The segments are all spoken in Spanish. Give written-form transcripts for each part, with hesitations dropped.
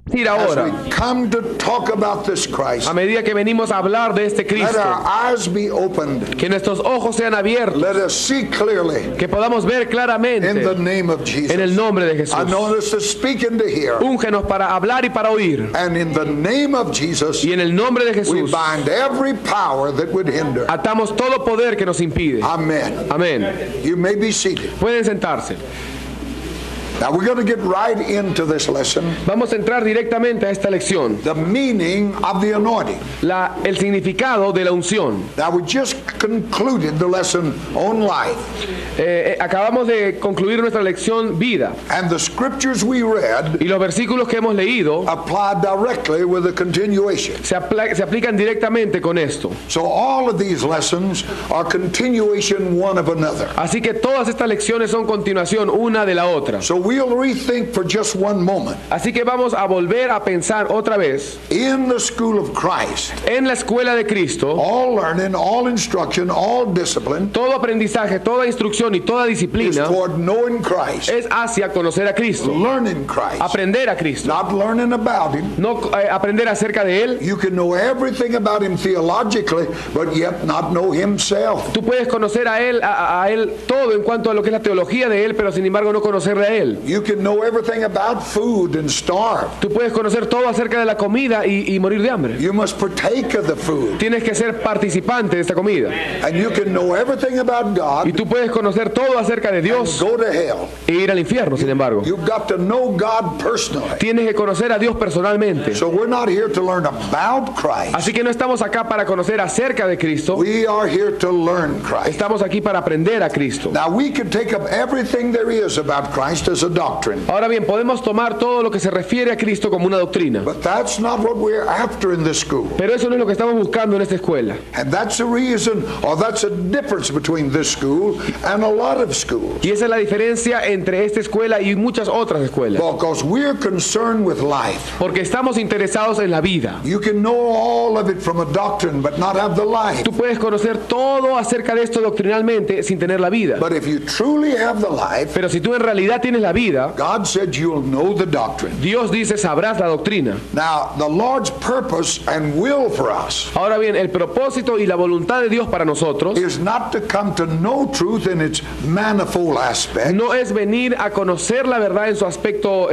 decir as ahora, we come to talk about this Christ, a medida que venimos a hablar de este let Cristo, our eyes be opened. que nuestros ojos sean abiertos, Let us see clearly que podamos ver in the claramente name of en el Jesus. nombre de Jesús. Anoint us to speak and to hear. Úngenos para hablar y para oír. And in the name of Jesus, Y en el nombre de we Jesús bind every power that would hinder. atamos todo poder que nos impide. Amen. Amén. You may be seated. Pueden sentarse. Now we're going to get right into this lesson. Vamos a entrar directamente a esta lección. The meaning of the anointing. El significado de la unción. Now we just concluded the lesson on life. Acabamos de concluir nuestra lección vida. And the scriptures we read Y los versículos que hemos leído apply directly with the continuation. se aplican directamente con esto. So all of these lessons are continuation one of another. Así que todas estas lecciones son continuación una de la otra. So we'll rethink for just one moment. Así que vamos a volver a pensar otra vez In the school of Christ, en la escuela de Cristo. all learning, all instruction, all discipline Todo aprendizaje, toda instrucción y toda is disciplina toward knowing Christ, es hacia conocer a Cristo, learning Christ, aprender a Cristo, not learning about Him. no aprender acerca de Él. You can know everything about Him theologically, but yet not know Himself. Tú puedes conocer a él todo en cuanto a lo que es la teología de Él, pero sin embargo no conocerle a Él. You can know everything about food and starve. Tú puedes conocer todo acerca de la comida y morir de hambre. You must partake of the food. Tienes que ser participante de esta comida. And you can know everything about Y God tú puedes conocer todo acerca de and Dios go to hell. e ir al infierno, sin embargo. You've got to know God personally. Tienes que conocer a Dios personalmente. So we're not here to learn about Christ. Así que no estamos acá para conocer acerca de Cristo. We are here to learn Christ. Estamos aquí para aprender a Cristo. Now we can take up everything there is about Christ as a doctrine. Ahora bien, podemos tomar todo lo que se refiere a Cristo como una doctrina. But that's not what we're after in this school. Pero eso no es lo que estamos buscando en esta escuela. And that's the reason, or that's the difference between this school and a lot of schools. Y esa es la diferencia entre esta escuela y muchas otras escuelas. Because we're concerned with life. Porque estamos interesados en la vida. You can know all of it from a doctrine, but not have the life. Tú puedes conocer todo acerca de esto doctrinalmente sin tener la vida. But if you truly have the life, Pero si tú en realidad tienes la vida, God said you'll know the doctrine. Dios dice sabrás la doctrina. Now, the Lord's purpose and will for us Ahora bien, el propósito y la voluntad de Dios para nosotros is not to come to know truth in its manifold aspect, no es venir a conocer la verdad en su aspecto,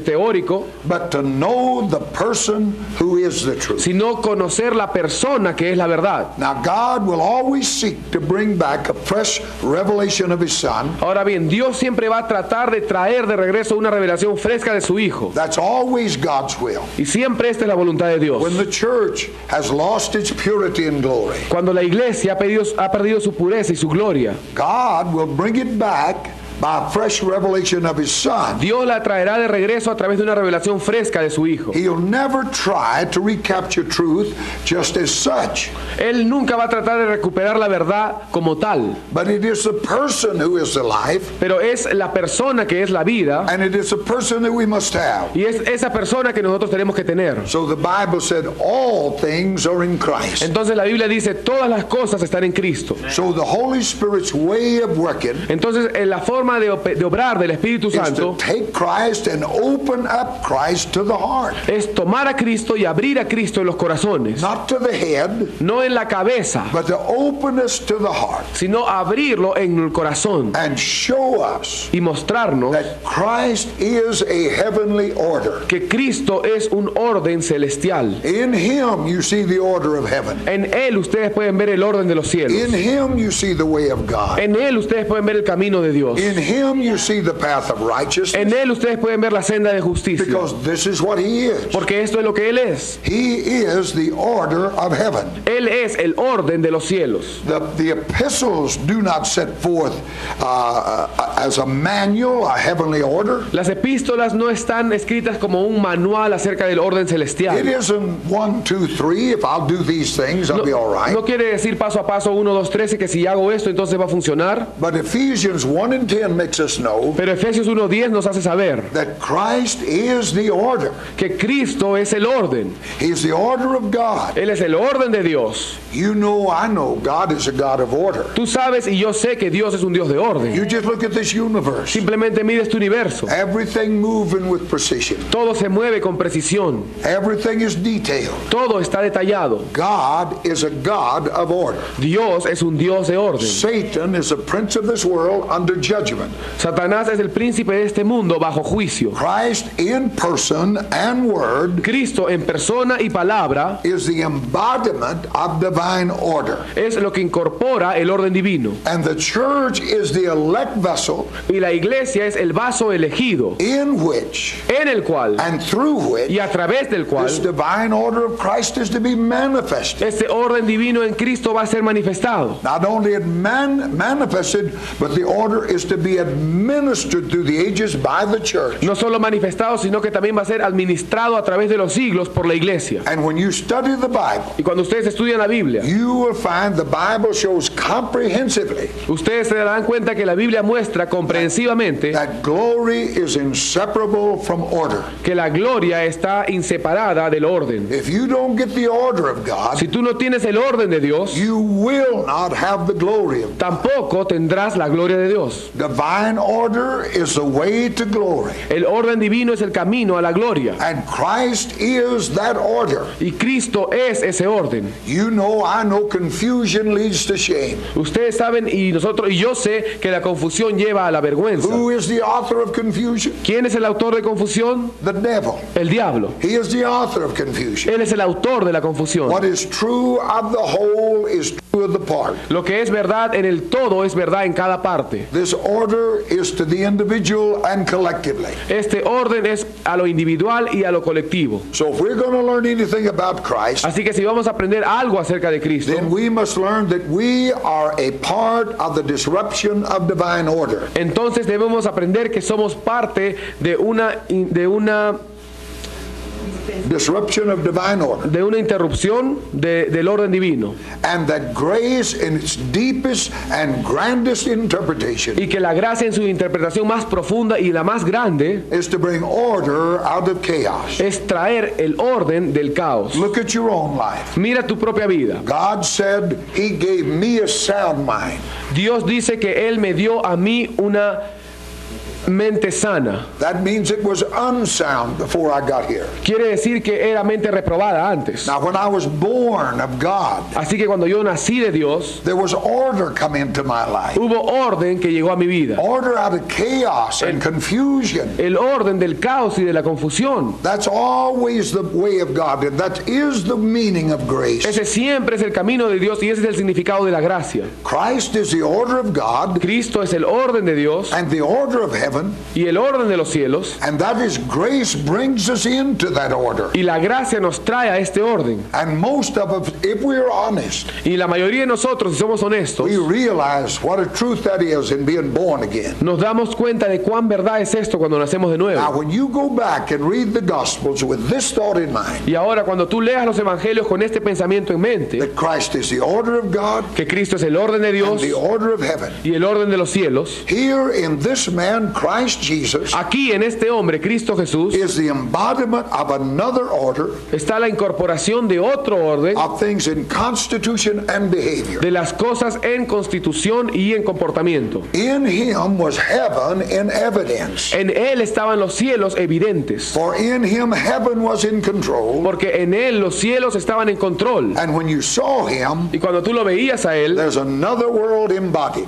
teórico, but to know the person who is the truth. sino conocer la persona que es la verdad. Now, God will always seek to bring back a fresh revelation of His Son. Ahora bien, Dios siempre va a tratar de traer de regreso una revelación fresca de su Hijo. That's always God's will. Y siempre esta es la voluntad de Dios. When the church has lost its purity and glory, Cuando la iglesia ha perdido su pureza y su gloria, God will bring it back by a fresh revelation of His Son. Dios la traerá de regreso a través de una revelación fresca de su Hijo. He'll never try to recapture truth just as such, Él nunca va a tratar de recuperar la verdad como tal, but it is the person who is the life, pero es la persona que es la vida and it is the person that we must have. y es esa persona que nosotros tenemos que tener. So the Bible said all things are in Christ. Entonces la Biblia dice todas las cosas están en Cristo. So the Holy Spirit's way of working Entonces la forma de obrar del Espíritu is to Santo take Christ and open up Christ to the heart, es tomar a Cristo y abrir a Cristo en los corazones, not to the head, no en la cabeza, but to open us to the heart sino abrirlo en el corazón and show us y mostrarnos that Christ is a heavenly order. que Cristo es un orden celestial. In Him you see the order of heaven. En Él ustedes pueden ver el orden de los cielos. In Him you see the way of God. En Él ustedes pueden ver el camino de Dios. In Him you see the path of righteousness, En Él ustedes pueden ver la senda de justicia. because this is what He is. Porque esto es lo que Él es. He is the order of heaven. Él es el orden de los cielos. The epistles do not set forth as a manual, a heavenly order. Las epístolas no están escritas como un manual acerca del orden It celestial. isn't 1, 2, 3. If I'll do these things, I'll be all right. No quiere decir paso a paso 1, 2, 3 y que si hago esto entonces va a funcionar. But Ephesians 1 and 10 1:10 makes us know Pero Efesios 1:10 nos hace saber that Christ is the order. que Cristo es el orden. He's the order of God. Él es el orden de Dios. You know, I know, God is a God of order. Tú sabes y yo sé que Dios es un Dios de orden. You just look at this universe. Simplemente mide este universo. Everything moving with precision. Todo se mueve con precisión. Everything is detailed. Todo está detallado. God is a God of order. Dios es un Dios de orden. Satan is a prince of this world under judgment. Satanás es el príncipe de este mundo bajo juicio. Christ in person and word Cristo en persona y palabra is the embodiment of divine order. es lo que incorpora el orden divino. And the church is the elect vessel Y la iglesia es el vaso elegido in which en el cual and through which y a través del cual this divine order of Christ is to be manifested. este orden divino en Cristo va a ser manifestado. Not only it manifested, but the order is to be administered through the ages by the church. No solo manifestado, sino que también va a ser administrado a través de los siglos por la iglesia. And when you study the Bible, Y cuando ustedes estudian la Biblia, you will find the Bible shows comprehensively ustedes se darán cuenta que la Biblia muestra comprehensivamente that glory is inseparable from order. que la gloria está inseparada del orden. If you don't get the order of God, Si tú no tienes el orden de Dios, you will not have the glory of God. tampoco tendrás la gloria de Dios. Divine order is the way to glory. El orden divino es el camino a la gloria. And Christ is that order. Y Cristo es ese orden. You know, I know confusion leads to shame. Ustedes saben y yo sé que la confusión lleva a la vergüenza. Who is the author of confusion? ¿Quién es el autor de confusión? The devil. El diablo. He is the author of confusion. Él es el autor de la confusión. What is true of the whole is true of the part. Lo que es verdad en el todo es verdad en cada parte. This order is to the individual and collectively. Este orden es a lo individual y a lo colectivo. So if we're going to learn anything about Christ, Así que si vamos a aprender algo acerca de Cristo, then we must learn that we are a part of the disruption of divine order. entonces debemos aprender que somos parte de una Disruption of divine order. interrupción del orden divino. And that grace in its deepest and grandest interpretation Y que la gracia en su interpretación más profunda y la más grande is to bring order out of chaos. es traer el orden del caos. Look at your own life. Mira tu propia vida. God said He gave me a sound mind. Dios dice que Él me dio a mí una mente sana. That means it was unsound before I got here. Quiere decir que era mente reprobada antes. Now, when I was born of God, Así que cuando yo nací de Dios, there was order come into my life. hubo orden que llegó a mi vida. Order out of chaos and confusion. El orden del caos y de la confusión. That's always the way of God, and that is the meaning of grace. Ese siempre es el camino de Dios y ese es el significado de la gracia. Christ is the order of God Cristo es el orden de Dios and the order of heaven, y el orden de los cielos, and that is grace brings us into that order. y la gracia nos trae a este orden. And most of us, if we're honest, Y la mayoría de nosotros, si somos honestos, we realize what a truth that is in being born again. nos damos cuenta de cuán verdad es esto cuando nacemos de Now, nuevo. when you go back and read the Gospels with this thought in mind, Y ahora cuando tú leas los evangelios con este pensamiento en mente, that Christ is the order of God que Cristo es el orden de and Dios the order of heaven, y el orden de los cielos, here in this man, Christ Jesus, aquí en este hombre, Cristo Jesús, is the embodiment of another order está la incorporación de otro orden of things in constitution and behavior. de las cosas en constitución y en comportamiento. In him was heaven in evidence, En Él estaban los cielos evidentes, for in him heaven was in control, porque en Él los cielos estaban en control. and when you saw him, Y cuando tú lo veías a Él, there's another world embodied.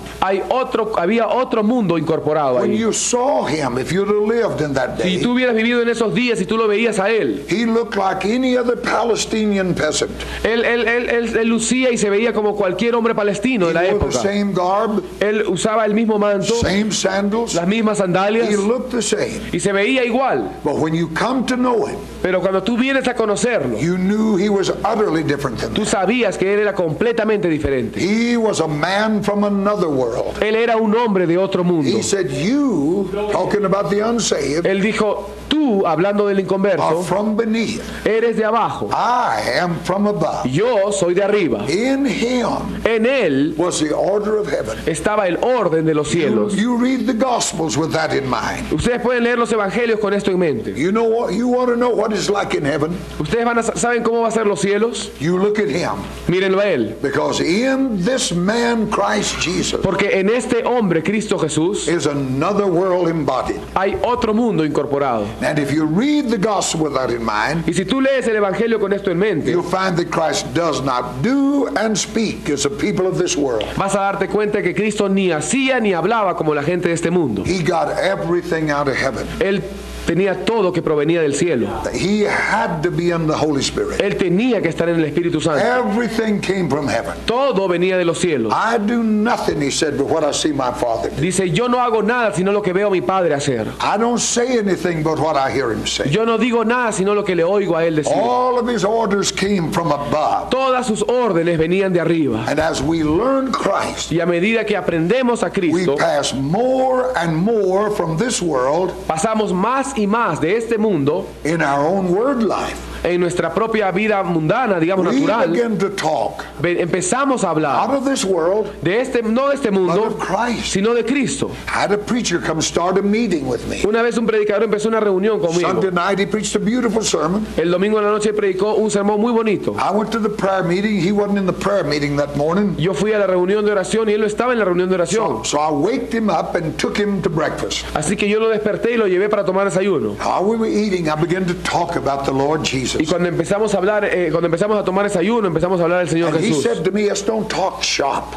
había otro mundo incorporado When ahí. you saw him, if you'd have lived in that Si day, tú hubieras vivido en esos días y tú lo veías a Él, he looked like any other Palestinian peasant. él lucía y se veía como cualquier hombre palestino He de la wore the época. same garb, Él usaba el mismo manto, same sandals. las mismas sandalias He looked the same. y se veía igual. But when you come to know him, Pero cuando tú vienes a conocerlo, you knew he was utterly different than tú that. sabías que Él era completamente diferente. He was a man from another world. Él era un hombre de otro mundo. He said, you, talking about the unsaved, Él dijo, tú Tú, hablando del are inconverso, from beneath. eres de abajo. I am from above. Yo soy de arriba. In him En él was the order of heaven. estaba el orden de los cielos. You read the Gospels with that in mind. Ustedes pueden leer los evangelios con esto en mente. You know what? You want to know what it's like in heaven? Ustedes saben cómo va a ser los cielos. You look at him. Mírenlo a él. Because in this man, Christ Jesus, Porque en este hombre, Cristo Jesús, is another world embodied. hay otro mundo incorporado. And if you read the Gospel with that in mind, Y si tú lees el evangelio con esto en mente, you'll find that Christ does not do and speak as the people of this world. vas a darte cuenta que Cristo ni hacía ni hablaba como la gente de este mundo. He got everything out of heaven. Él tenía todo que provenía del cielo. He had to be in the Holy Spirit. Él tenía que estar en el Espíritu Santo. Everything came from heaven. Todo venía de los cielos. I do nothing, he said, but what I see my Father do. Dice, yo no hago nada sino lo que veo a mi Padre hacer. I don't say anything but what I hear him say. Yo no digo nada sino lo que le oigo a él decir. All of his orders came from above. Todas sus órdenes venían de arriba. And as we learn Christ, Y a medida que aprendemos a we Cristo, pass more and more from this world pasamos más y más de este mundo in our own word life. en nuestra propia vida mundana, digamos We natural. begin to talk Empezamos a out hablar of this world, de no de este but mundo, of Christ. sino de Cristo. I had a preacher come start a meeting with me. Una vez un predicador empezó una reunión conmigo. Sunday night he preached a beautiful sermon. El domingo en la noche predicó un sermón muy bonito. I went to the prayer meeting. He wasn't in the prayer meeting that morning. Yo fui a la reunión de oración y él no estaba en la reunión de oración. So I waked him up and took him to breakfast. Así que yo lo desperté y lo llevé para tomar desayuno. While we were eating, I began to talk about the Lord Jesus. Y cuando empezamos a hablar, cuando empezamos a tomar desayuno, empezamos a hablar del Señor And he Jesús. said to me, "Yes, don't talk shop.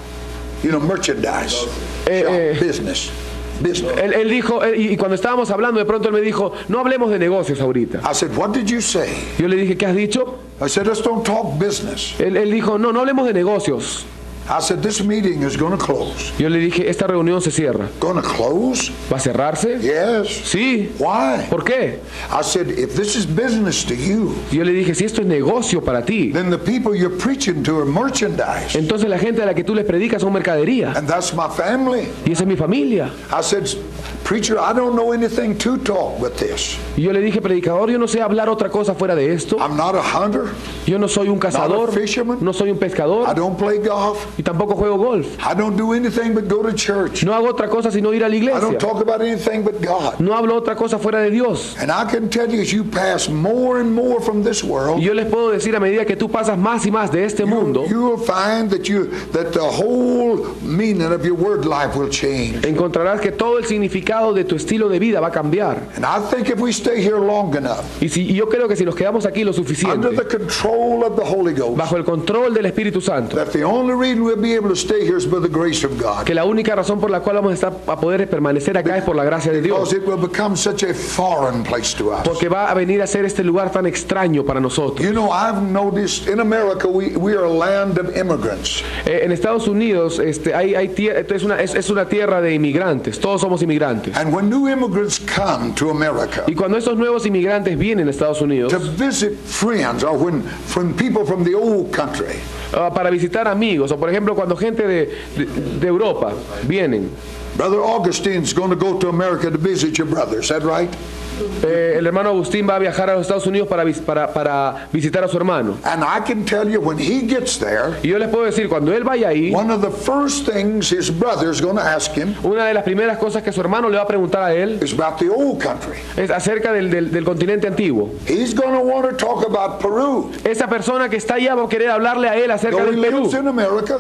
You know, merchandise, shop, business. Él dijo, y cuando estábamos hablando, de pronto él me dijo, no hablemos de negocios ahorita. I said, "What did you say?" Yo le dije, ¿qué has dicho? I said, "Let's don't talk business." Él dijo, no hablemos de negocios. I said, "This meeting is going to close." Yo le dije, esta reunión se cierra. Going to close? ¿Va a cerrarse? Yes. Sí. Why? ¿Por qué? I said, "If this is business to you, Yo le dije, si esto es negocio para ti, then the people you're preaching to are merchandise. entonces la gente a la que tú les predicas son mercadería. And that's my family." Y esa es mi familia. I said, "Preacher, I don't know anything to talk with this. Y yo le dije, predicador, yo no sé hablar otra cosa fuera de esto. I'm not a hunter. Yo no soy un cazador, Not a fisherman. no soy un I pescador don't play golf. y tampoco juego golf. I don't do anything but go to church. No hago otra cosa sino ir a la I don't iglesia. talk about anything but God." No hablo otra cosa fuera de Dios. And I can tell you, as you pass more and more from this Y world, yo les puedo decir, a medida que tú pasas más y más de este mundo, you will find that the whole meaning of your word life will change. encontrarás que todo el significado de tu estilo de vida va a cambiar. And I think if we stay here long enough, Y yo creo que si nos quedamos aquí lo under suficiente, the control of the Holy Ghost, bajo el control del Espíritu Santo, that the only reason we'll be able to stay here is by the grace of God. que la única razón por la cual vamos a poder permanecer acá es por la gracia de Because Dios. it will become such a foreign place to us. Porque va a venir a ser este lugar tan extraño para nosotros. You know, I've noticed in America we are a land of immigrants. En Estados Unidos es una tierra de inmigrantes. Todos somos inmigrantes. And when new immigrants come to America Y cuando esos nuevos inmigrantes vienen a Estados Unidos to visit friends, or when people from the old country, para visitar amigos, o por ejemplo cuando gente de Europa vienen, Brother Augustine's going to go to America to visit your brother, is that right? el hermano Agustín va a viajar a los Estados Unidos para visitar a su hermano. And I can tell you, when he gets there, Y yo les puedo decir, cuando él vaya ahí, one of the first things his brother's going to ask him una de las primeras cosas que su hermano le va a preguntar a él is about the old country. es acerca del continente antiguo. He's going to want to talk about Peru. Esa persona que está allá va a querer hablarle a él acerca Though he del Perú. lives in America,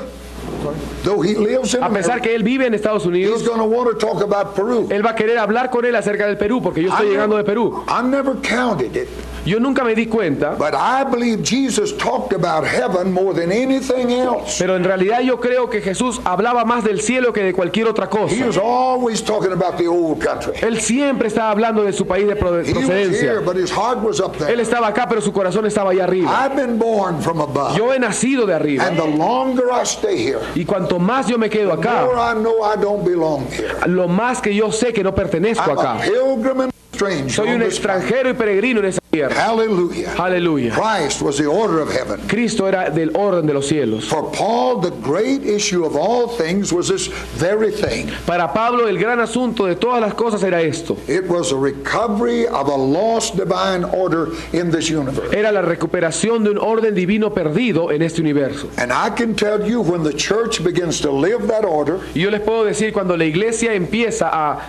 though he lives in A pesar America, que él vive en Estados he's Unidos, going to want to talk about Peru. él va a querer hablar con él acerca del Perú, porque yo estoy llegando de Perú. I never counted it, Yo nunca me di cuenta, but I believe Jesus talked about heaven more than anything else. pero en realidad yo creo que Jesús hablaba más del cielo que de cualquier otra cosa. He was always talking about the old country. Él siempre estaba hablando de su país de He was here, procedencia. but his heart was up Él there. estaba acá, pero su corazón estaba allá arriba. I've been born from above, Yo he nacido de arriba. and the longer I stay here, Y cuanto más yo me quedo the more acá, I know I don't belong here. lo más que yo sé que no pertenezco I'm a acá. pilgrim and stranger Soy on un this planet. extranjero y peregrino en esa tierra. Hallelujah. Aleluya. Christ was the order of heaven. Cristo era del orden de los cielos. For Paul, the great issue of all things was this very thing. Para Pablo, el gran asunto de todas las cosas era esto. It was a recovery of a lost divine order in this universe. Era la recuperación de un orden divino perdido en este universo. And I can tell you, when the church begins to live that order, Y yo les puedo decir, cuando la iglesia empieza a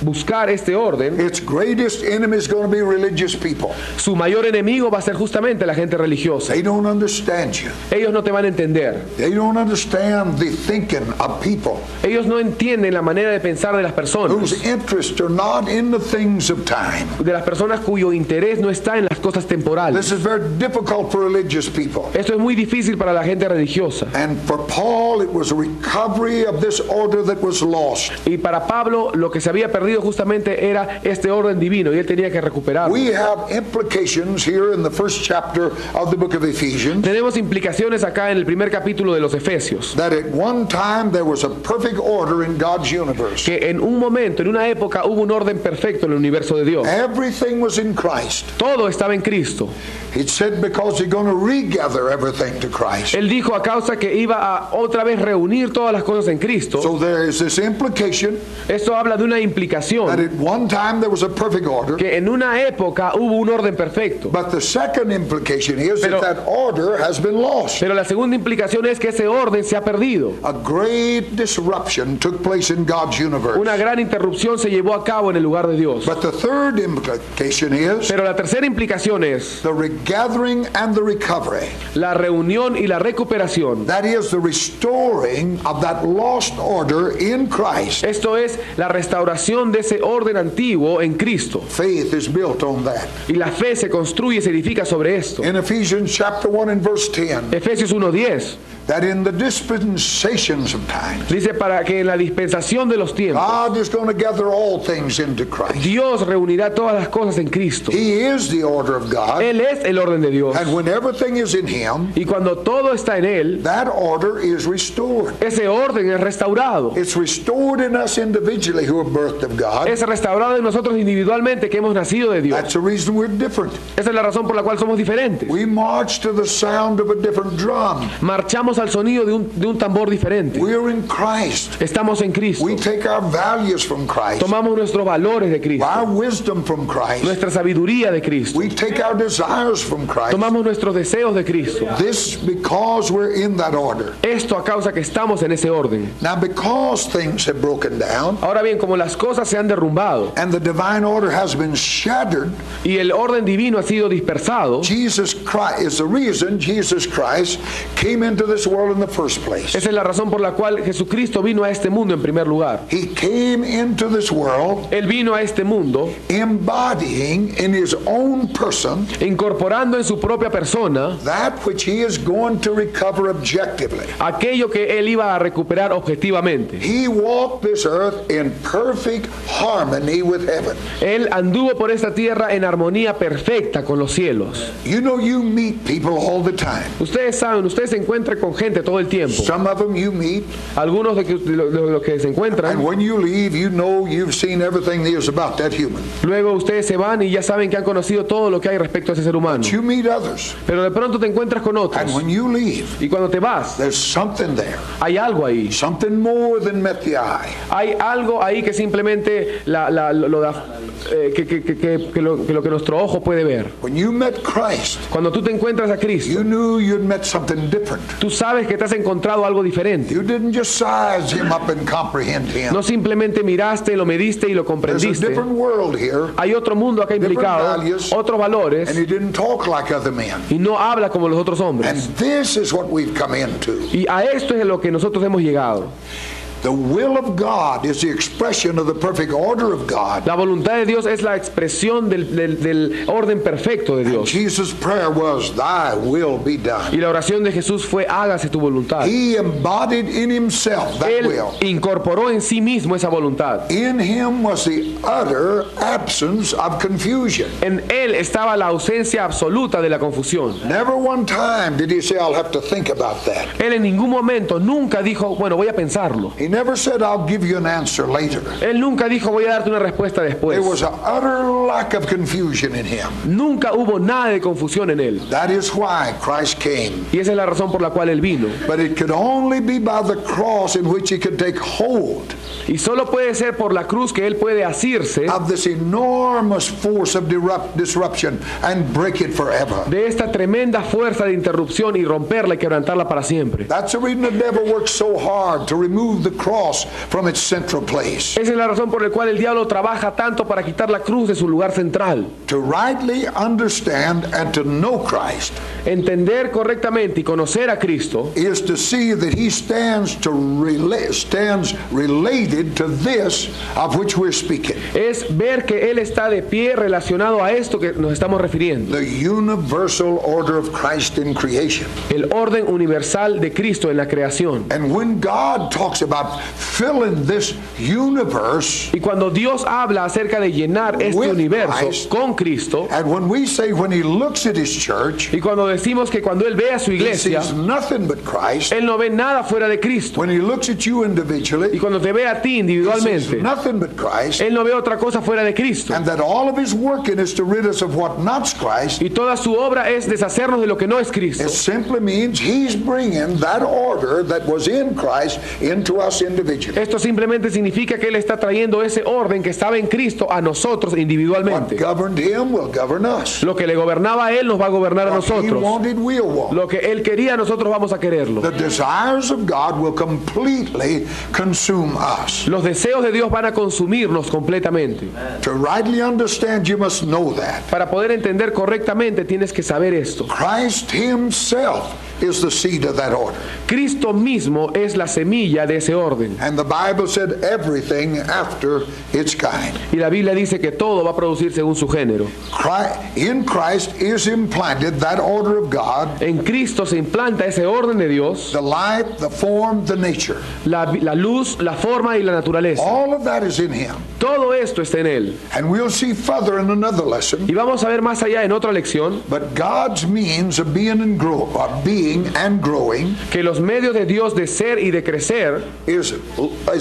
buscar este orden, its greatest enemy is going to be religious people. su mayor enemigo va a ser justamente la gente religiosa. They don't understand you. Ellos no te van a entender. They don't understand the thinking of people Ellos no entienden la manera de pensar de las personas. whose interests are not in the things of time. De las personas cuyo interés no está en las cosas temporales. This is very difficult for religious people. Esto es muy difícil para la gente religiosa. And for Paul, it was a recovery of this order that was lost. Y para Pablo, lo que se había perdido justamente era este orden divino y él tenía que recuperarlo. We have implications here in the first chapter of the book of Ephesians Tenemos implicaciones acá en el primer capítulo de los Efesios. that at one time there was a perfect order in God's universe. Que en un momento, en una época, hubo un orden perfecto en el universo de Dios. Everything was in Christ. Todo estaba en Cristo. It said because he's going to regather everything to Christ. Él dijo a causa que iba a otra vez reunir todas las cosas en Cristo. So there is this implication Esto habla de una that implicación at one time there was a perfect order. que en una época hubo un orden perfecto. But the second implication is Pero- that order has been lost. Pero la segunda implicación es que ese orden se ha perdido. A great disruption took place in God's universe. Una gran interrupción se llevó a cabo en el lugar de Dios. But the third implication is Pero la tercera implicación es the regathering and the recovery. la reunión y la recuperación. That is the restoring of that lost order in Christ. Esto es la restauración de ese orden antiguo en Cristo. Faith is built on that. Y la fe se construye y se edifica sobre esto. In Ephesians chapter 1 and verse 10, Efesios 1:10 that in the dispensations of time, dice para que en la dispensación de los tiempos God is going to gather all things into Christ. Dios reunirá todas las cosas en Cristo. He is the order of God. Él es el orden de Dios. And when everything is in Him, Y cuando todo está en Él, that order is restored. ese orden es restaurado. It's restored in us individually who are birthed of God. Es restaurado en nosotros individualmente que hemos nacido de Dios. That's the reason we're different. Esa es la razón por la cual somos diferentes. We march to the sound of a different drum. Marchamos al sonido de un tambor diferente. We're in Christ. Estamos en Cristo. We take our values from Christ, Tomamos nuestros valores de Cristo. our wisdom from Christ. Nuestra sabiduría de Cristo. We take our desires from Christ. Tomamos nuestros deseos de Cristo. This because we're in that order. Esto a causa que estamos en ese orden. Now, because things have broken down Ahora bien, como las cosas se han derrumbado and the divine order has been shattered, y el orden divino ha sido dispersado, Jesus Christ is the reason Jesus Christ came into this world in the first place. esa es la razón por la cual Jesucristo vino a este mundo en primer lugar. He came into this world Él vino a este mundo embodying in his own person incorporando en su propia persona that which he is going to recover objectively. aquello que él iba a recuperar objetivamente. He walked this earth in perfect harmony with heaven. Él anduvo por esta tierra en armonía perfecta con los cielos. You know, you meet people all the time. Ustedes saben, ustedes se encuentran con gente todo el tiempo. Some of them you meet, Algunos de los que se and encuentran, when you leave, you know you've seen everything there is about that human. luego ustedes se van y ya saben que han conocido todo lo que hay respecto a ese ser humano. You meet others, Pero de pronto te encuentras con and otros. when you leave, Y cuando te vas, there's something there, hay algo ahí. something more than met the eye. Hay algo ahí que simplemente lo que nuestro ojo puede ver. When you met Christ, Cuando tú te encuentras a Cristo, you knew you'd met something different. tú sabes que te has encontrado algo diferente. You didn't just size him up and comprehend him. No simplemente miraste, lo mediste y lo There's a comprendiste. different world here, Hay otro mundo acá implicado, values, otros valores, and he didn't talk like other men. y no habla como los otros And hombres. this is what we've come into. Y a esto es a lo que nosotros hemos llegado. The will of God is the expression of the perfect order of God. La voluntad de Dios es la expresión del orden perfecto de Dios. Jesus' prayer was, "Thy will be done." Y la oración de Jesús fue, hágase tu voluntad. He embodied in himself that Él will. incorporó en sí mismo esa voluntad. In him was the utter absence of confusion. En Él estaba la ausencia absoluta de la confusión. Never one time did he say, "I'll have to think about that." Él en ningún momento nunca dijo, bueno, voy a pensarlo. He He never said, I'll give you an answer later. Él nunca dijo voy a darte una respuesta después. There was an utter lack of confusion in him. Nunca hubo nada de confusión en él. That is why Christ came. Y esa es la razón por la cual él vino. But it could only be by the cross in which he could take hold Y solo puede ser por la cruz que él puede asirse of this enormous force of disruption and break it forever. de esta tremenda fuerza de interrupción y romperla y quebrantarla para siempre. That's the reason the devil works so hard to remove the cross from its central place. Esa es la razón por la cual el diablo trabaja tanto para quitar la cruz de su lugar central. To rightly understand and to know Christ Entender correctamente y conocer a Cristo is to see that he stands related to this of which we're speaking. es ver que él está de pie relacionado a esto que nos estamos refiriendo. The universal order of Christ in creation. El orden universal de Cristo en la creación. And when God talks about filling this universe, Y cuando Dios habla acerca de llenar este With universo Christ. con Cristo, and when we say when he looks at his church, y cuando decimos que cuando él ve a su he iglesia, sees nothing but Christ. él no ve nada fuera de Cristo. When he looks at you Y individually, cuando te ve a ti he sees individualmente, nothing but Christ. él no ve otra cosa fuera de Cristo. And that all of his working is to rid us of what not's Christ. Y toda su obra es deshacernos de lo que no es Cristo. It simply means he's bringing that order that was in Christ into us individually. Esto simplemente significa que él está trayendo ese orden que estaba en Cristo a nosotros What individualmente. governed him will govern us. Lo que le gobernaba a él nos va a gobernar a What he nosotros. wanted, we'll want. Lo que él quería, nosotros vamos a quererlo. The desires of God will completely consume us. Los deseos de Dios van a consumirnos completamente. To rightly understand, you must know that. Para poder entender correctamente tienes que saber esto. Christ himself is the seed of that order. Cristo mismo es la semilla de ese orden. And the Bible said everything after its kind. Y la Biblia dice que todo va a producir según su género. In Christ is implanted that order of God, En Cristo se implanta ese orden de Dios, the life, the form, the nature. la luz, la forma y la naturaleza. All of that is in him. Todo esto está en él. And we'll see further in another lesson. Y vamos a ver más allá en otra lección But God's means of being and growing que los medios de Dios de ser y de crecer is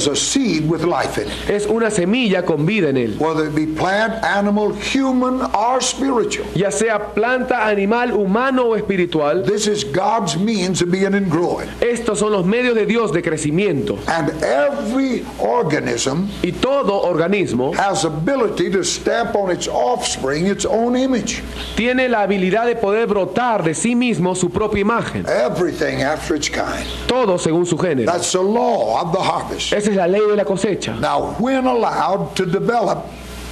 a seed with life in it. es una semilla con vida en él. Whether it be plant, animal, human, or spiritual. Ya sea planta, animal, humano o espiritual, This is God's means of being and growing. estos son los medios de Dios de crecimiento. And every organism Y todo organismo has ability to stamp on its offspring its own image. tiene la habilidad de poder brotar de sí mismo su propia imagen. Everything after its kind. Todo según su género. That's the law of the harvest. Esa es la ley de la cosecha. Now, when allowed to develop,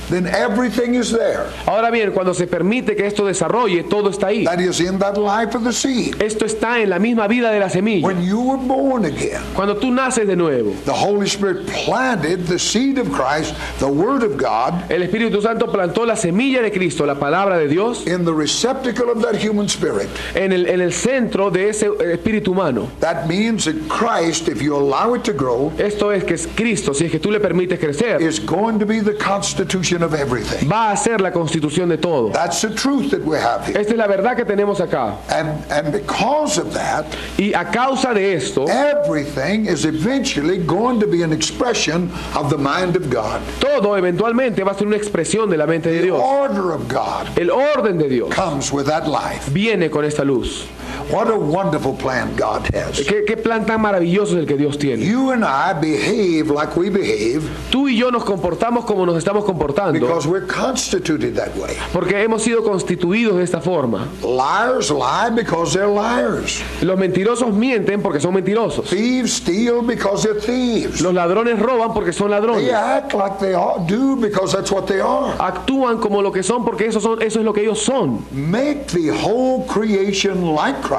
then everything is there. Ahora bien, cuando se permite que esto desarrolle, todo está ahí. That is in that life of the seed. Esto está en la misma vida de la semilla. When you were born again, Cuando tú naces de nuevo, the Holy Spirit planted the seed of Christ, the Word of God, el Espíritu Santo plantó la semilla de Cristo, la palabra de Dios, in the receptacle of that human spirit. en el centro de ese espíritu humano. That means that Christ, if you allow it to grow, Esto es que es Cristo, si es que tú le permites crecer, is going to be the constitution of everything. va a ser la constitución de todo. That's the truth that we have here. Esta es la verdad que tenemos acá. And because of that, Y a causa de esto, everything is eventually going to be an expression of the mind of God. todo eventualmente va a ser una expresión de la mente de The Dios. order of God El orden de Dios comes with that life. viene con esta luz. What a wonderful plan God has. ¿Qué plan tan maravilloso es el que Dios tiene? You and I behave like we behave Tú y yo nos comportamos como nos estamos comportando because we're constituted that way. porque hemos sido constituidos de esta forma. Liars lie because they're liars. Los mentirosos mienten porque son mentirosos. Thieves steal because they're thieves. Los ladrones roban porque son They ladrones. act like they do because that's what they are. Actúan como lo que son porque eso es lo que ellos son. Make the whole creation like Christ,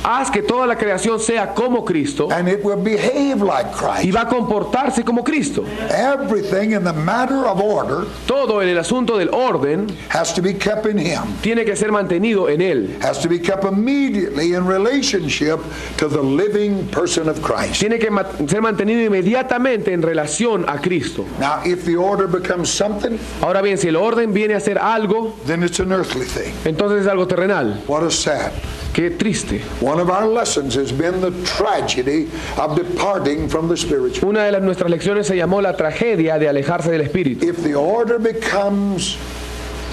Haz que toda la creación sea como Cristo and it will behave like y Christ. va a comportarse como Cristo. Everything in the matter of order Todo en el asunto del orden has to be kept in Him, tiene que ser mantenido en Él. has to be kept immediately in relationship to the living person of Christ. Tiene que ser mantenido inmediatamente en relación a Cristo. Now, if the order becomes something, Ahora bien, si el orden viene a ser algo, then it's an earthly thing. entonces es algo terrenal. What is that? Qué triste. One of our lessons has been the tragedy of departing from the spiritual. Una de nuestras lecciones se llamó la tragedia de alejarse del espíritu. If the order becomes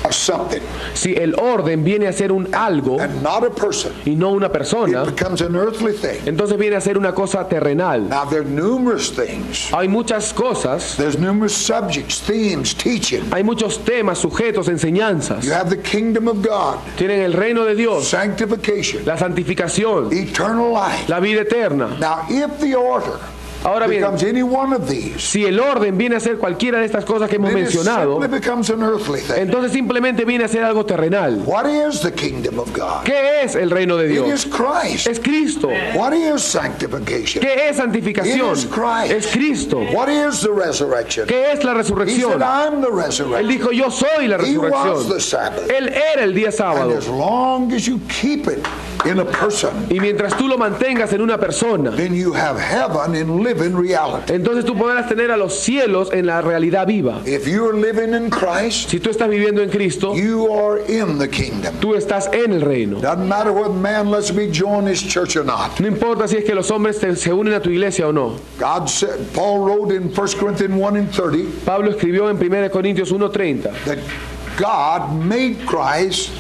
a something Si el orden viene a ser un algo and not a person, y no una persona, it becomes an earthly thing. entonces viene a ser una cosa terrenal. Now there are numerous things. Hay muchas cosas, There's numerous subjects, themes, teaching. hay muchos temas, sujetos, enseñanzas. You have the kingdom of God, Tienen el reino de Dios, sanctification, la santificación, eternal life. la vida eterna. Now if the order Ahora bien, becomes any one of these, si el orden viene a ser cualquiera de estas cosas que hemos then it mencionado, simply becomes an earthly thing. entonces simplemente viene a ser algo terrenal. What is the kingdom of God? ¿Qué es el reino de It Dios? is Christ. Es Cristo. What is sanctification? ¿Qué es santificación? It is Christ. Es Cristo. What is the resurrection? ¿Qué es la He resurrección? said, I'm the Él resurrection. dijo, yo soy la He was the resurrección. Sabbath. Él era el día And sábado. as long as you keep it in a person, Y mientras tú lo mantengas en una persona, then you have heaven in living reality. entonces tú podrás tener a los cielos en la realidad viva. If you're living in Christ, Si tú estás viviendo en Cristo, you are in the kingdom. tú estás en el reino. Doesn't matter whether man lets me join his church or not. No importa si es que los hombres se unen a tu iglesia o no. God said, Paul wrote in 1 Corinthians 1:30 Pablo escribió en 1 Corintios 1:30 that God made Christ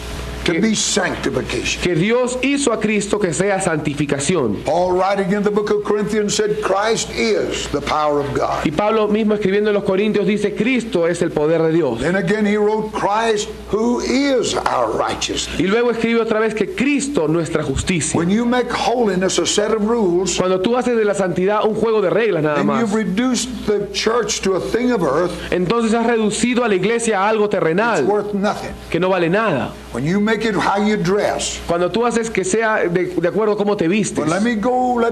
to be sanctification. que Dios hizo a Cristo que sea santificación. Paul writing in the book of Corinthians said Christ is the power of God. Y Pablo mismo escribiendo en los Corintios dice, Cristo es el poder de Dios. Then again he wrote Christ who is our righteousness. Y luego escribe otra vez que Cristo nuestra justicia. When you make holiness a set of rules, Cuando tú haces de la santidad un juego de reglas nada then más, you've reduced the church to a thing of earth entonces has reducido a la iglesia a algo that's terrenal worth nothing. que no vale nada. When you make it how you dress. Cuando tú haces que sea de acuerdo a cómo te vistes. But let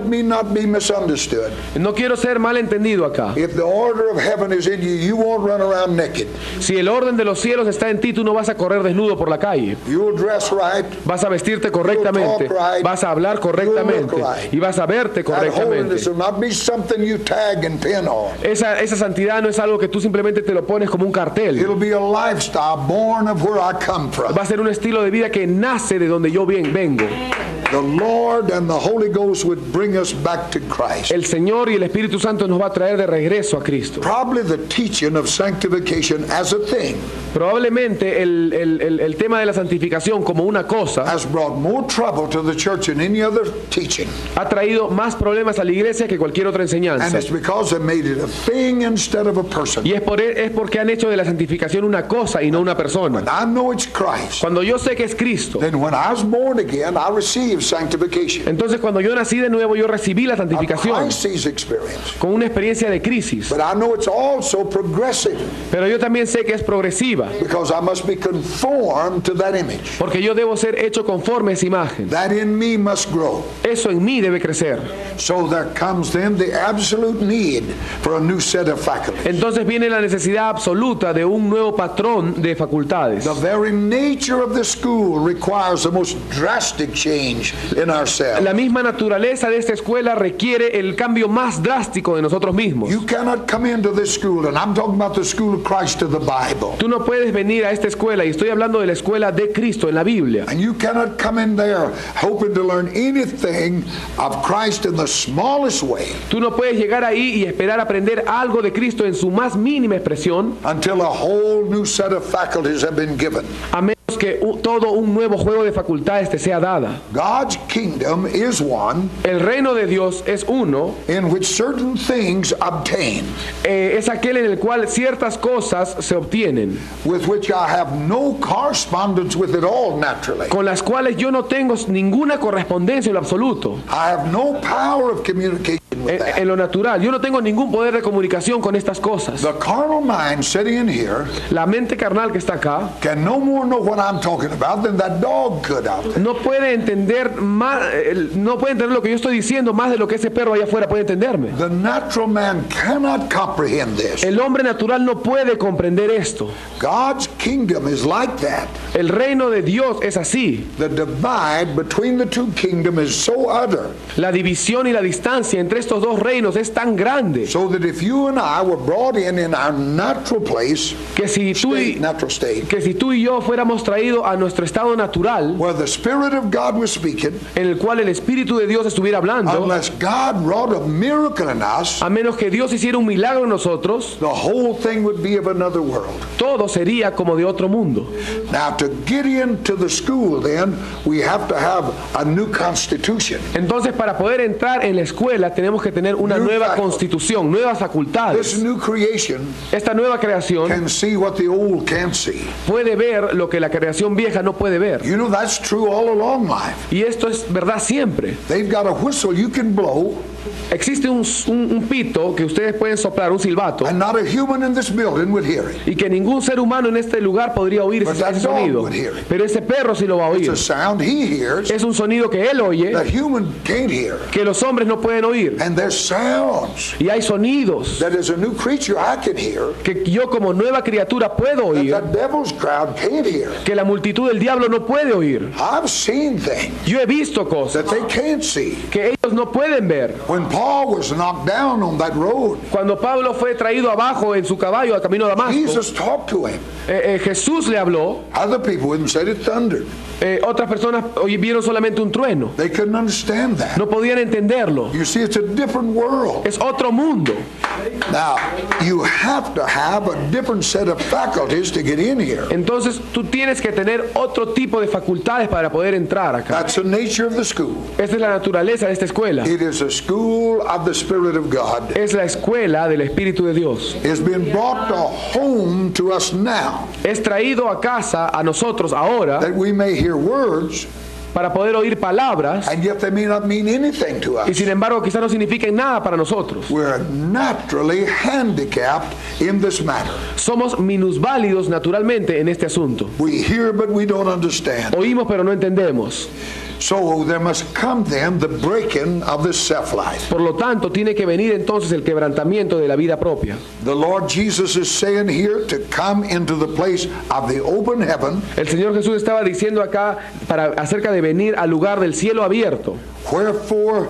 me not be misunderstood. No quiero ser mal entendido acá. If the order of heaven is in you, you won't run around naked. Si el orden de los cielos está en ti, tú no vas a correr desnudo por la calle. You'll dress right. Vas a vestirte correctamente, vas a hablar correctamente y vas a verte That correctamente. holiness will not be something you tag and pin on. Esa santidad no es algo que tú simplemente te lo pones como un cartel. It'll be a lifestyle born of where I come from. Va a ser un estilo de vida que nace de donde yo vengo. The Lord and the Holy Ghost would bring us back to Christ. El Señor y el Espíritu Santo nos va a traer de regreso a Cristo. Probably the teaching of sanctification as a thing Probablemente el tema de la santificación como una cosa has brought more trouble to the church than any other teaching. ha traído más problemas a la iglesia que cualquier otra And enseñanza. it's because they made it a thing instead of a person. Y es porque han hecho de la santificación una cosa y no una persona. I know it's Christ. Cuando yo sé que es Cristo, Then when I was born again, I received sanctification. entonces cuando yo nací de nuevo yo recibí la A santificación crisis experience. con una experiencia de crisis. But I know it's also progressive Pero yo también sé que es progresiva, because I must be conformed to that image. porque yo debo ser hecho conforme a esa imagen. That in me must grow. Eso en mí debe crecer. So there comes then the absolute need for a new set of faculties. Entonces viene la necesidad absoluta de un nuevo patrón de facultades. The very nature of the school requires the most drastic change in ourselves. La misma naturaleza de esta escuela requiere el cambio más drástico de nosotros mismos. You cannot come into this school, and I'm talking about the school of Christ of the Bible. Tú no puedes venir a esta escuela, y estoy hablando de la escuela de Cristo en la Biblia. And you cannot come in there hoping to learn anything of Christ in the smallest way Tú no puedes llegar ahí y esperar aprender algo de Cristo en su más mínima expresión, until a whole new set of faculties have been given. a menos que todo un nuevo juego de facultades te sea dada. God's kingdom is one El reino de Dios es uno, in which certain things obtain, es aquel en el cual ciertas cosas se obtienen, with which I have no correspondence with at all naturally. con las cuales yo no tengo ninguna correspondencia en lo absoluto, I have no power of communication with that. en lo natural. Yo no tengo ningún poder de comunicación con estas cosas. The carnal mind sitting in here La mente carnal que está acá can no more know what I'm talking about than that dog could out there. no puede entender más, no puede entender lo que yo estoy diciendo más de lo que ese perro allá afuera puede entenderme. The natural man cannot comprehend this. El hombre natural no puede comprender esto. God's kingdom is like that. El reino de Dios es así. The divide between the two kingdoms is so utter La división y la distancia entre estos dos reinos es tan grande so that if you and I were brought in our natural place, que si natural state, tú y yo fuéramos traídos a nuestro estado natural, where the Spirit of God was speaking, en el cual el Espíritu de Dios estuviera hablando, unless God wrought a miracle in us, a menos que Dios hiciera un milagro en nosotros, the whole thing would be of another world. todo sería como de otro mundo. Now, to get into the school, then, we have to have a new constitution. Entonces, para poder entrar en la escuela tenemos que tener una New nueva faculty. constitución, nuevas This facultades. new creation Esta nueva creación can see what the old can't see. puede ver lo que la creación vieja no puede ver. You know, that's true all along life. Y esto es verdad siempre. They've got a whistle you can blow, Existe un pito que ustedes pueden soplar, un silbato, and not a human in this building would hear it. y que ningún ser humano en este lugar podría oír But ese that dog sonido. would hear it. Pero ese perro sí lo va a It's oír. a sound he hears Es un sonido que él oye, that human can't hear. que los hombres no pueden oír. And there's sounds Y hay sonidos that as a new creature I can hear que yo como nueva criatura puedo that oír, the devil's crowd can't hear. que la multitud del diablo no puede oír. I've seen things Yo he visto cosas that they can't see. que ellos no pueden ver. When Paul was knocked down on that road, Cuando Pablo fue traído abajo en su caballo al camino a Damasco, Jesus talked to him. Jesús le habló. Other people wouldn't say it thundered. Otras personas vieron solamente un trueno. They couldn't understand that. No podían entenderlo. You see, it's a different world. Es otro mundo. Now, you have to have a different set of faculties to get in here. Entonces tú tienes que tener otro tipo de facultades para poder entrar acá. That's the nature of the school. Esta es la naturaleza de esta escuela. It is a school of the Spirit of God. Es la escuela del Espíritu de Dios. It's been brought to home to us now Es traído a casa a nosotros ahora that we may hear words, para poder oír palabras and yet they may not mean anything to y us. sin embargo quizás no signifiquen nada para nosotros. We're naturally handicapped in this matter. Somos minusválidos naturalmente en este asunto. We hear, but we don't understand. Oímos pero no entendemos. So there must come then the breaking of the self-life. Por lo tanto, tiene que venir entonces el quebrantamiento de la vida propia. The Lord Jesus is saying here to come into the place of the open heaven, El Señor Jesús estaba diciendo acá acerca de venir al lugar del cielo abierto, wherefore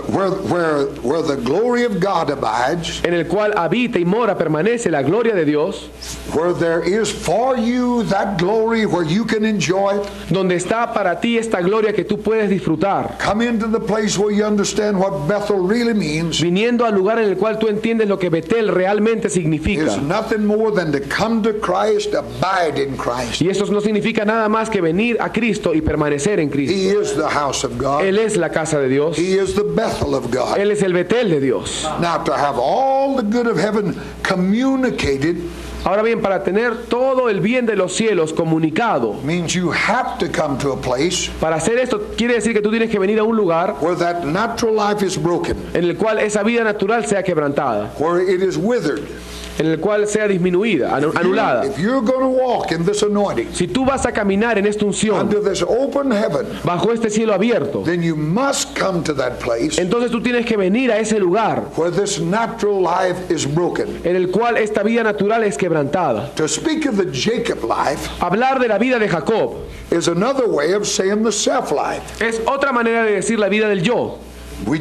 where the glory of God abides, en el cual habita y mora, permanece la gloria de Dios, where there is for you that glory where you can enjoy it. donde está para ti esta gloria que tú puedes disfrutar, Come into the place where you understand what Bethel really means. viniendo al lugar en el cual tú entiendes lo que Betel realmente significa. Is nothing more than to come to Christ, abide in Christ. Y eso no significa nada más que venir a Cristo y permanecer en Cristo. He is the house of God. Él es la casa de Dios. He is the Bethel of God. Él es el Betel de Dios. Now, to have all the good of heaven communicated Ahora bien, para tener todo el bien de los cielos comunicado, means you have to come to a place para hacer esto quiere decir que tú tienes que venir a un lugar where that natural life is broken, en el cual esa vida natural sea quebrantada, where it is withered. en el cual sea disminuida, anulada. If you're going to walk in this anointing, Si tú vas a caminar en esta unción, under this open heaven, bajo este cielo abierto, then you must come to that place entonces tú tienes que venir a ese lugar where this natural life is broken. en el cual esta vida natural es quebrantada. To speak of the Jacob life Hablar de la vida de Jacob is another way of saying the self-life. es otra manera de decir la vida del yo. We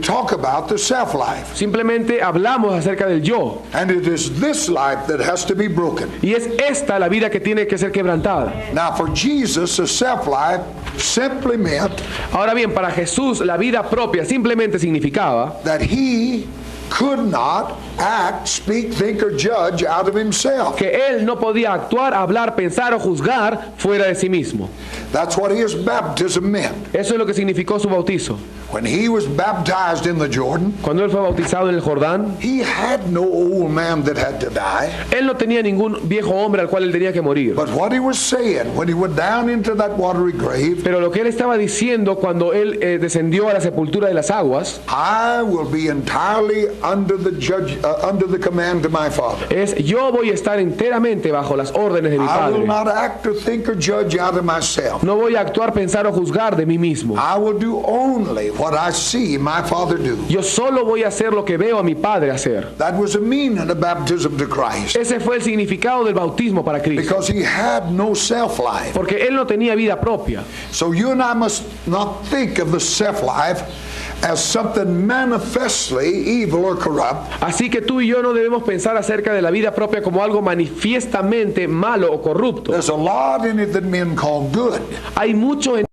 talk about the self-life. Simplemente hablamos acerca del yo. And it is this life that has to be broken. Y es esta la vida que tiene que ser quebrantada. Now for Jesus, the self-life simply meant Ahora bien, para Jesús la vida propia simplemente significaba that he could not act, speak, think, or judge out of himself. que él no podía actuar, hablar, pensar o juzgar fuera de sí mismo. That's what his baptism meant. Eso es lo que significó su bautizo. When he was baptized in the Jordan, Cuando él fue bautizado en el Jordán, he had no old man that had to die. él no tenía ningún viejo hombre al cual él tenía que morir. But what he was saying when he went down into that watery grave, Pero lo que él estaba diciendo cuando él descendió a la sepultura de las aguas I will be entirely under the command of my Father. es: yo voy a estar enteramente bajo las órdenes de mi I will Padre. not act or think or judge out of myself. No voy a actuar, pensar o juzgar de mí mismo. I will do only what I see my Father do. Yo solo voy a hacer lo que veo a mi Padre hacer. That was the meaning of baptism to Christ, Ese fue el significado del bautismo para Cristo. because he had no self-life. Porque él no tenía vida propia. So you and I must not think of the self-life as something manifestly evil or corrupt. Así que tú y yo no debemos pensar acerca de la vida propia como algo manifiestamente malo o corrupto. There's a lot in it that men call good. Hay mucho en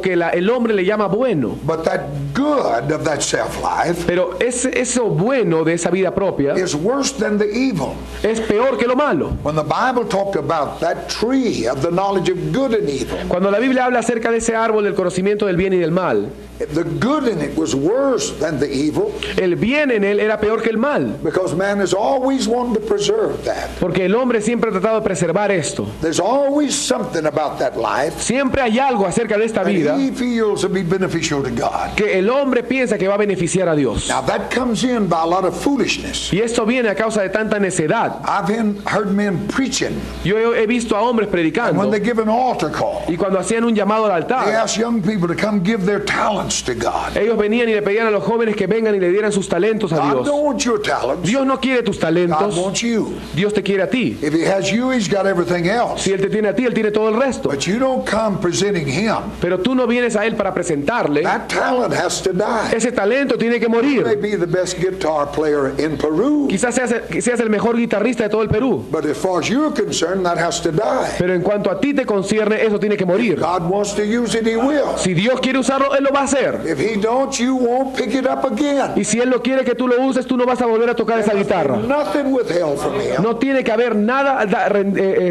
que el hombre le llama bueno, But that good of that self-life pero eso bueno de esa vida propia is worse than the evil. es peor que lo malo. When the Bible talked about that tree of the knowledge of good and evil, Cuando la Biblia habla acerca de ese árbol del conocimiento del bien y del mal, the good in it was worse than the evil, el bien en él era peor que el mal, because man has always wanted to preserve that. porque el hombre siempre ha tratado de preservar esto. There's always something about that life Siempre hay algo acerca de esta that vida he feels to be beneficial to God. que el hombre piensa que va a beneficiar a Dios. Now that comes in by a lot of foolishness. Y esto viene a causa de tanta necedad. I've heard men preaching, Yo he visto a hombres and when predicando they give an altar call, y cuando hacían un llamado al they altar, ask young people to come give their talents to God. ellos venían y le pedían a los jóvenes que vengan y le dieran sus talentos a God Dios. don't want your talents. Dios no quiere tus God talentos, wants you. Dios te quiere a ti. If he has you, he's got everything else. Si Él te tiene a ti, Él tiene todo el resto. But you don't come presenting him. Pero tú no vienes a Él para presentarle. That talent has to die. Ese talento tiene que You may morir. be the best guitar player in Peru, Quizás seas el mejor guitarrista de todo el Perú. but as far as you're concerned, that has to die. Pero en cuanto a ti te concierne, eso tiene que morir. God wants to use it, he will. Si Dios quiere usarlo, Él lo va a hacer. If he don't, you won't pick it up again. Y si Él no quiere que tú lo uses, tú no vas a volver a tocar esa guitarra. Nothing withheld from him. No tiene que haber nada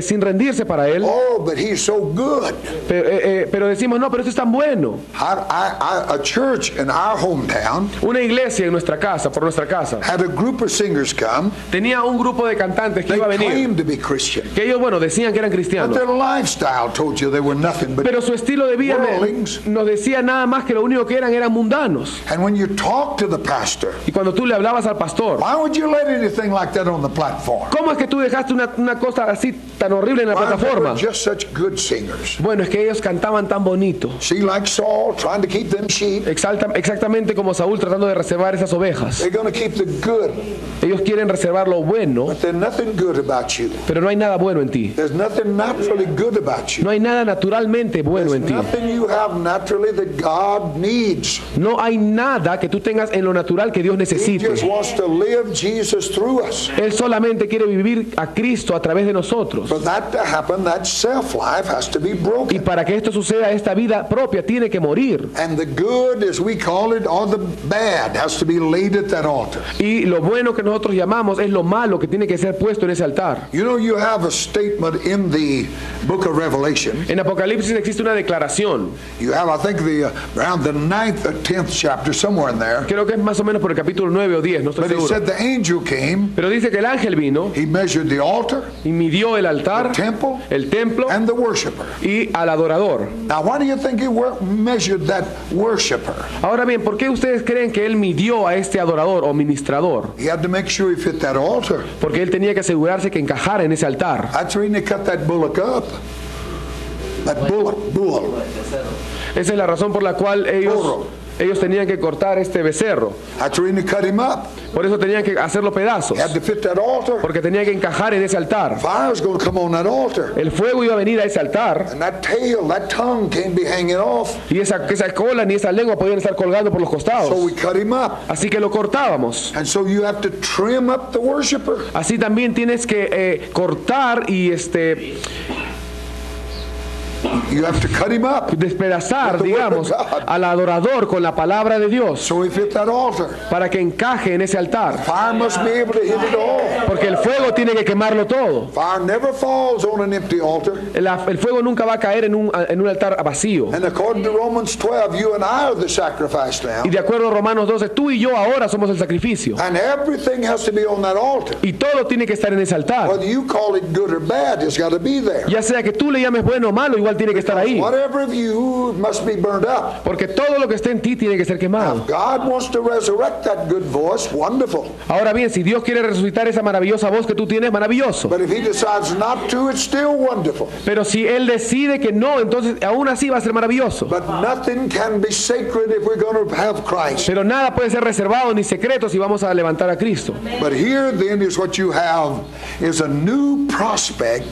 sin rendirse para Él. Oh, but he's so good. Pero decimos, no, pero esto es tan bueno. A church in our hometown Una iglesia en nuestra casa, por nuestra casa, had a group of singers come. tenía un grupo de cantantes que They iba a venir. claimed to be Christian, Que ellos, bueno, decían que eran but cristianos. their lifestyle told you they were nothing but. Pero su estilo de vida Worldlings. nos decía nada más que lo único que eran mundanos. And when you talk to the pastor, Y cuando tú le hablabas al pastor, why would you let anything like that on the platform? ¿cómo es que tú dejaste una cosa así tan horrible en la Why, they plataforma? were just such good singers. Bueno, es que ellos cantaban tan bonito. See, like Saul, trying to keep them sheep. Exactamente como Saúl tratando de reservar esas ovejas. They're going to keep the good, Ellos quieren reservar lo bueno, but there's nothing good about you. pero no hay nada bueno en ti. There's nothing naturally good about you. No hay nada naturalmente bueno en There's ti. nothing you have naturally that God needs. No hay nada que tú tengas en lo natural que Dios He necesite. just wants to live Jesus through us. Él solamente quiere vivir a Cristo a través de nosotros. For that to happen, that self-life has to be Y broken. para que esto suceda, esta vida propia tiene que morir. And the good, as we call it, or the bad, has to be laid at that altar. Y lo bueno que nosotros llamamos es lo malo que tiene que ser puesto en ese altar. You know, you have a statement in the book of Revelation. En Apocalipsis existe una declaración. You have, I think, around the 9th or 10th chapter, somewhere in there. Creo que es más o menos por el capítulo 9 o 10, no estoy But he seguro. said the angel came, Pero dice que el ángel vino he measured the altar, y midió el altar, the temple, el templo and the worshiper. y al adorador. Now, why do you think he measured that worshiper? Ahora bien, ¿por qué ustedes creen que él midió a este adorador o ministrador? He had to make sure he fit that altar. Porque él tenía que asegurarse que encajara en ese altar. That's the reason they cut that bullock up. That bull. Esa es la razón por la cual ellos tenían que cortar este becerro. That's the reason they cut him up. Por eso tenían que hacerlo pedazos. He had to fit that altar. Porque tenía que encajar en ese altar. Fire's going to come on that altar. El fuego iba a venir a ese altar. And that tail, that tongue can't be hanging off. Y esa cola ni esa lengua podían estar colgando por los So costados. we cut him up. Así que lo cortábamos. And so you have to trim up the worshiper. Así también tienes que cortar y You have to cut him up. despedazar, digamos, al adorador con la palabra de Dios So he fit that altar. para que encaje en ese altar. Fire must be able to hit it all. Porque el fuego tiene que quemarlo todo. Fire never falls on an empty altar. El fuego nunca va a caer en un altar vacío. And according to Romans 12, you and I are the sacrifice now. Y de acuerdo a Romanos 12, tú y yo ahora somos el sacrificio. And everything has to be on that altar. Y todo tiene que estar en ese altar. Whether you call it good or bad, it's got to be there. Ya sea que tú le llames bueno o malo, igual tiene que estar ahí. Whatever of you must be burned up. Porque todo lo que esté en ti tiene que ser quemado. God wants to resurrect that good voice, wonderful. Ahora bien, si Dios quiere resucitar esa maravillosa voz que tú tienes, maravilloso. But if he decides not to, it's still wonderful. Pero si Él decide que no, entonces aún así va a ser maravilloso. But nothing can be sacred if we're going to have Christ. Pero nada puede ser reservado ni secreto si vamos a levantar a Cristo. But here then is what you have is a new prospect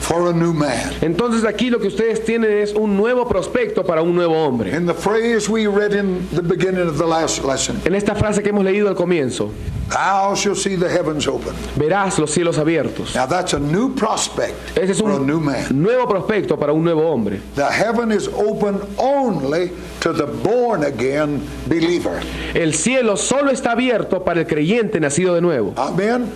for a new man. Entonces aquí lo que ustedes tienen es un nuevo prospecto para un nuevo hombre. In the phrase we read in the beginning of the last lesson, En esta frase que hemos leído al comienzo, thou shalt see the heavens open. verás los cielos abiertos. Now that's a new prospect Ese es for a new un man. nuevo prospecto para un nuevo hombre. The heaven is open only to the born again believer. El cielo solo está abierto para el creyente nacido de nuevo. Amen?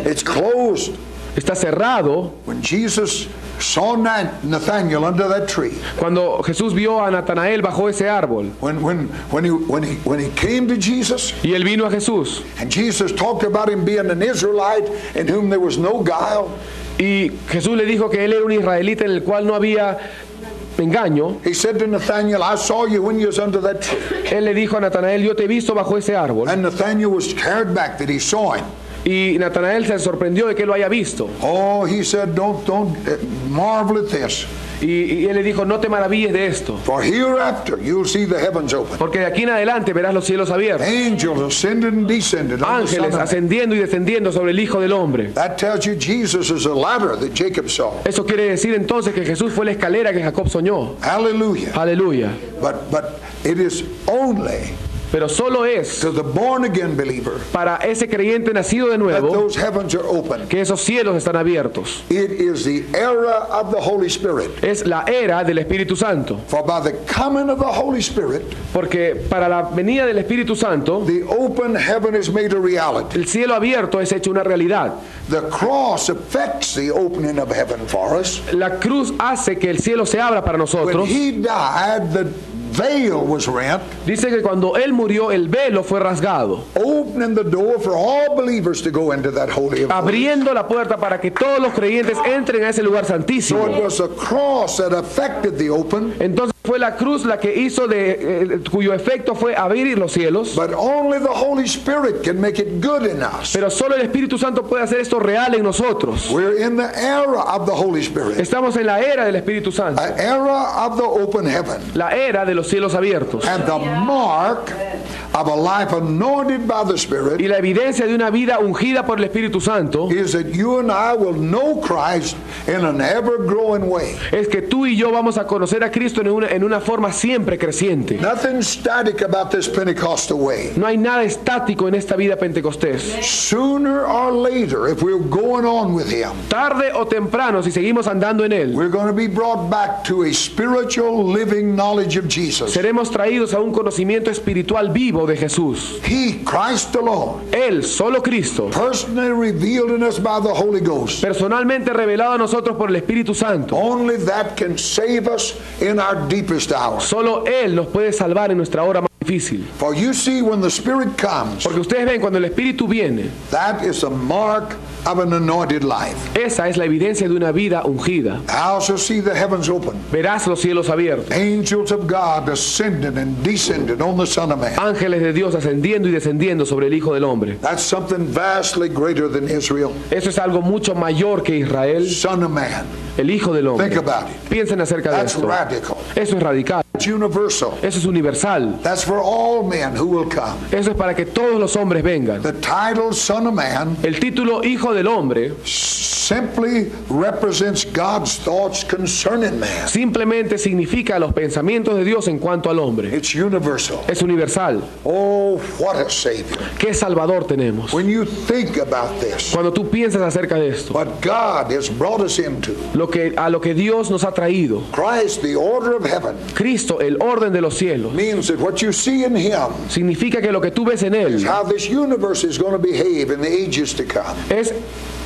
It's closed. Está cerrado. When Jesus saw Nathanael under that tree, Cuando Jesús vio a Natanael bajo ese árbol when he came to Jesus, y él vino a Jesús and Jesus talked about him being an Israelite in whom there was no guile, y Jesús le dijo que él era un israelita en el cual no había engaño, he said to Nathanael, I saw you when you was under that tree. él le dijo a Natanael, yo te he visto bajo ese árbol. And Nathanael was carried back that he saw him. Y Natanael se sorprendió de que lo haya visto. Oh, he said, don't marvel at this. Y él le dijo, no te maravilles de esto, For hereafter you'll see the heavens open. porque de aquí en adelante verás los cielos abiertos. Angels ascended and descended on the Son Ángeles of Man. ascendiendo y descendiendo sobre el Hijo del Hombre. That tells you Jesus is a ladder that Jacob saw. Eso quiere decir entonces que Jesús fue la escalera que Jacob soñó. Hallelujah. Aleluya. But it is only Pero solo es to the born again believer para ese creyente nacido de that nuevo those heavens are open. que esos cielos están abiertos. It is the era of the Holy Spirit. Es la era del Espíritu Santo. For by the coming of the Holy Spirit, Porque para la venida del Espíritu Santo, the open heaven is made a reality. el cielo abierto es hecho una realidad. The cross affects the opening of heaven for us. La cruz hace que el cielo se abra para When nosotros. he died, the veil was rent, Dice que cuando él murió, el velo fue rasgado, opening the door for all believers to go into that holy of holies. abriendo la puerta para que todos los creyentes entren a ese lugar So santísimo. it was the cross that affected the open, Entonces fue la cruz la que hizo cuyo efecto fue abrir los cielos. but only the Holy Spirit can make it good in us. Pero solo el Espíritu Santo puede hacer esto real en nosotros. We're in the era of the Holy Spirit, Estamos en la era del Espíritu Santo, an era of the open heaven, la era de los cielos abiertos. and the mark of a life anointed by the Spirit Y la evidencia de una vida ungida por el Espíritu Santo is that you and I will know Christ in an ever-growing way. es que tú y yo vamos a conocer a Cristo en una forma siempre creciente. Nothing static about this Pentecostal way. No hay nada estático en esta vida pentecostés. Sooner or later, if we're going on with Him, Tarde o temprano, si seguimos andando en Él, we're going to be brought back to a spiritual living knowledge of Jesus. seremos traídos a un conocimiento espiritual vivo de Jesús. He, Christ alone, Él, solo Cristo, personally revealed in us by the Holy Ghost. personalmente revelado a nosotros por el Espíritu Santo. Only that can save us in our deepest hour. Solo Él nos puede salvar en nuestra hora más difícil. For you see, when the Spirit comes, Porque ustedes ven, cuando el Espíritu viene, that is a mark of an anointed life. esa es la evidencia de una vida ungida. Thou shalt see the heavens open, Verás los cielos abiertos, angels of God ascending and descending on the Son of Man. ángeles de Dios ascendiendo y descendiendo sobre el Hijo del Hombre. That's something vastly greater than Israel. Eso es algo mucho mayor que Israel, Son of Man. el Hijo del Think Hombre. about it. Piensen acerca de That's esto. radical. Eso es radical. It's universal. Eso es universal. That's for all men who will come. Eso es para que todos los hombres vengan. The title Son of Man El título Hijo del Hombre simply represents God's thoughts concerning man. simplemente significa los pensamientos de Dios en cuanto al hombre. It's universal. Es universal. Oh, what a Savior. ¿Qué Salvador tenemos? When you think about this, Cuando tú piensas acerca de esto, what God has brought us into, a lo que Dios nos ha traído, Christ, the order of heaven, Cristo, el orden de los cielos, means that what you see in Him significa que lo que tú ves en Él is how this universe is going to behave in the ages to come.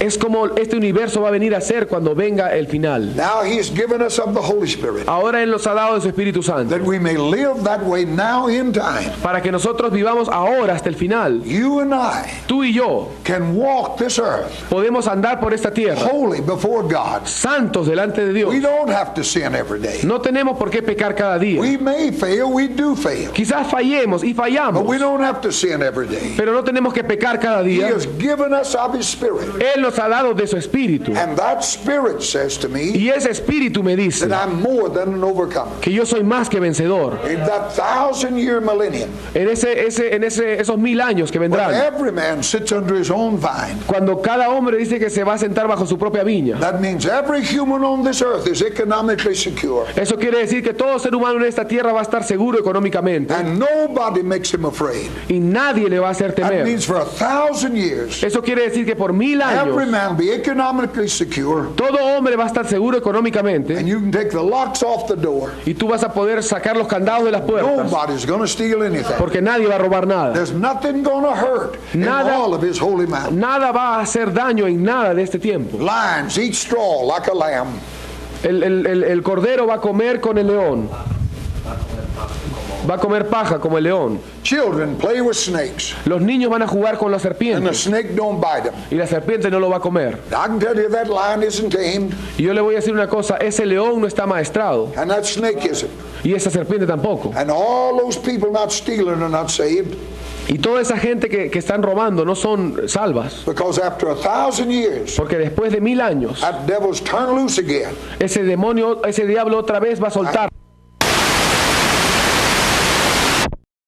es como este universo va a venir a ser cuando venga el final. Now He's given us of the Holy Spirit, Ahora Él nos ha dado de su Espíritu Santo that we may live that way now in time. para que nosotros vivamos ahora hasta el final. You and I Tú y yo can walk this earth podemos andar por esta tierra holy before God. santos delante de Dios. We don't have to sin every day. No tenemos por qué pecar cada día. día. We may fail, we do fail. Quizás fallemos y But fallamos, we don't have to sin every day. pero no tenemos que pecar cada He día. has given us of His Spirit. Él nos ha dado de su espíritu. And that Spirit says to me Y ese espíritu me dice that I'm more than an overcomer. que yo soy más que vencedor. In that 1,000-year millennium, En esos 1000 años que when vendrán, every man sits under his own vine, cuando cada hombre dice que se va a sentar bajo su propia viña. that means every human on this earth is economically secure. Eso quiere decir que todo ser humano en esta tierra va a estar seguro económicamente And nobody makes him afraid. y nadie le va a hacer That temer. means for 1,000 years, Eso quiere decir que por 1000 every años man be economically secure, todo hombre va a estar seguro económicamente and you can take the locks off the door. y tú vas a poder sacar los candados de las puertas Nobody's going to steal anything. porque nadie va a robar nada. There's nothing going to hurt in Nada- all of His holy mountain. Nada va a hacer daño en nada de este tiempo. Lions eat straw like a lamb. El cordero va a comer con el león. Va a comer paja como el león. Children play with snakes, Los niños van a jugar con las and the serpientes snake don't bite them. y la serpiente no lo va a comer. I can tell you that lion isn't tamed, Y yo le voy a decir una cosa, ese león no está maestrado and that snake isn't. y esa serpiente tampoco. And all those people not stealing are not saved, Y toda esa gente que están robando no son salvas, because after 1,000 years, porque después de 1000 años that devil's turned loose again. ese demonio, ese diablo otra vez va a soltar